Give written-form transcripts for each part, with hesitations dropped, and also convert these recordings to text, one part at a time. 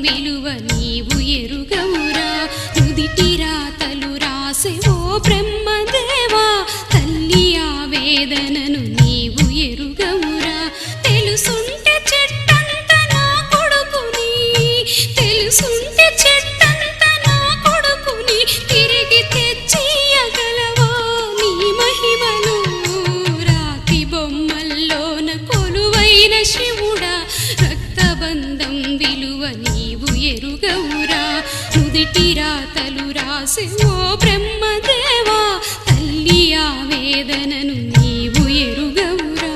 విలువ నీవు ఎరుగవురా నుదిటి రాతలు రాసే ఓ బ్రహ్మదేవా తల్లి ఆవేదనను నీవు ఎరుగవురా తెలుసుంటే చెట్టంత నా కొడుకుని తెలుసుంటే చెట్టంత నా కొడుకుని తిరిగి తెచ్చియగలవా నీ మహిమను రాతి బొమ్మల్లోన కొలువైన శివుడా రక్తబంధం విలువ నీవు ఎరుగవురా నుదిటి రాతలు రాసే ఓ బ్రహ్మదేవా తల్లి ఆవేదనను నీవు ఎరుగవురా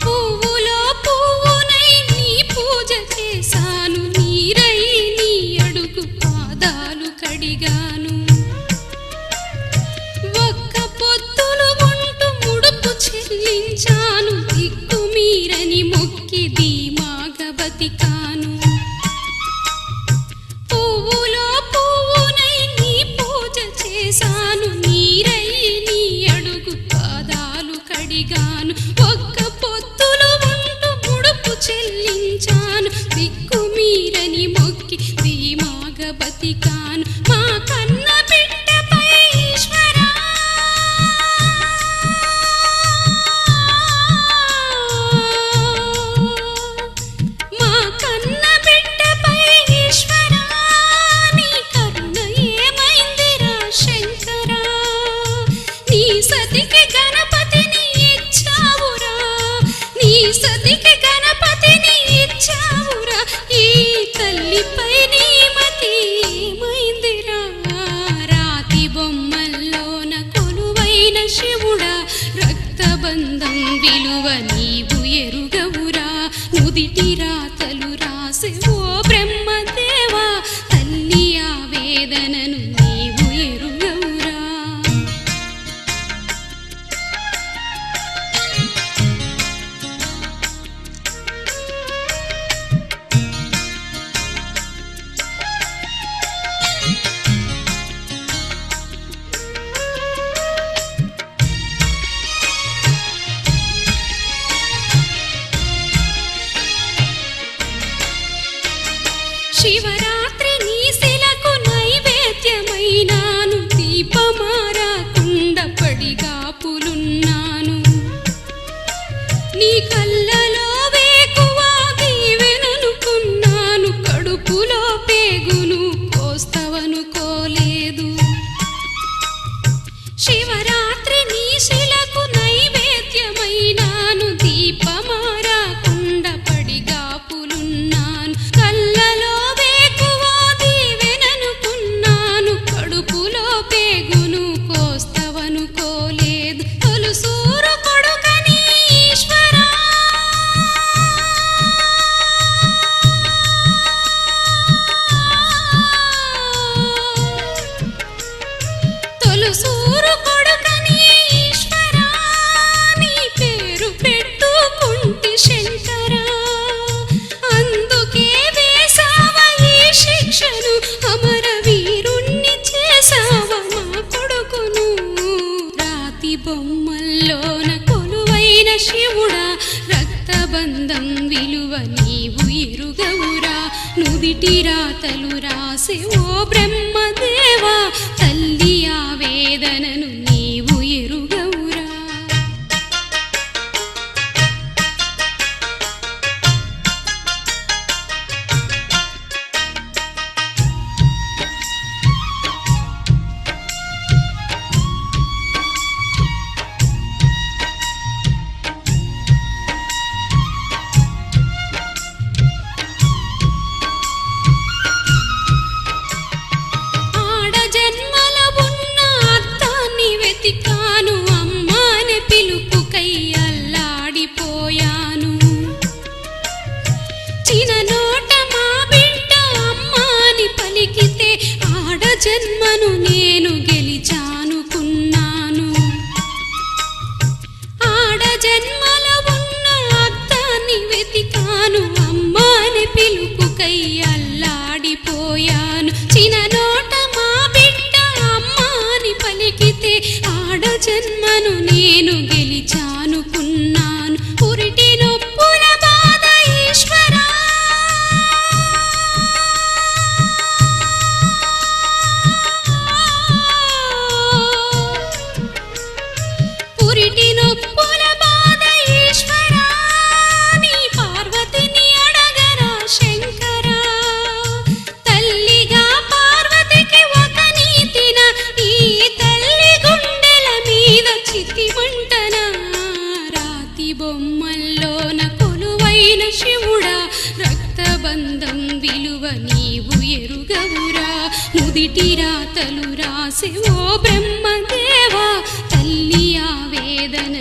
పువ్వులో పువ్వునై నీ పూజ చేశాను నీరై నీ అడుగు పాదాలు కడిగాను ఒక్క పొత్తులు ఉంటూ ముడుపు చెల్లించాను దిక్కు మీరని మొక్కి ధీమాగా బతికాను పువ్వులో పువ్వునై నీ పూజ చేశాను నీరై నీ అడుగు పాదాలు కడిగాను ఒక్క పొత్తులు ఉంటూ ముడుపు చెల్లించాను దిక్కు మీరని మొక్కి ధీమాగా బతికాను మా కన్న బిడ్డపై ఈశ్వరా మా కన్న బిడ్డపై ఈశ్వరా నీ కరుణ ఏమైందిరా శంకరా నీ సతికి గణపతిని ఇచ్చావురా నీ సతికి గణపతిని ఇచ్చావురా ఈ తల్లిపై నీ మతి ఏమైందిరా రాతి బొమ్మల్లోన కొలువైన శివుడా రక్తబంధం విలువ నీవు ఎరుగవురా నుదిటి రాతలు రాసే ఓ బ్రహ్మదేవా తల్లి ఆవేదనను నీవు ఎరుగవురా శివరాత్రి నీ శిలకు నైవేద్యమైనాను దీపమారాకుండా పడిగాపులున్నాను నీ కళ్ళలో వేకువా దీవెననుకున్నాను కడుపులో పేగును కోస్తవనుకోలేదు శివరాత్రి నీ శిలకు నైవేద్యమైనాను దీపమారాకుండా పడిగాపులున్నాను కళ్ళలో వేకువా దీవెననుకున్నాను కడుపులో పేగును కోస్తవనుకోలేదు తొలుసూరు కొడుకని ఈశ్వరా తొలుసూరు కొడుకని ఈశ్వరా నీ పేరు పెట్టుకుంటి శంకరా అందుకే వేసావ ఈ శిక్షను అమర వీరుణ్ణి చేసావ మా కొడుకును రాతి బొమ్మల్లోన కొలువైన శివుడా రక్తబంధం విలువ నీవు ఎరుగవురా నుదిటి రాతలు రాసే ఓ బ్రహ్మదేవా తల్లి ఆవేదనను నీవు ఎరుగవురా ఆడ జన్మ జన్మను నేను గెలిచానుకున్నాను పురిటి నొప్పుల బాధ ఈశ్వరా పురిటి నొప్పుల బాధ ఈశ్వరా నీ పార్వతిని అడగరా శంకరా తల్లిగా పార్వతికి ఒక నీతిన ఈ తల్లి గుండెల మీద చితిమంటన రాతి బొమ్మల్లోన కొలువైన శివుడా రక్తబంధం విలువ నీవు ఎరుగవురా నుదిటి రాతలు రాసే ఓ బ్రహ్మదేవా తల్లి ఆవేదన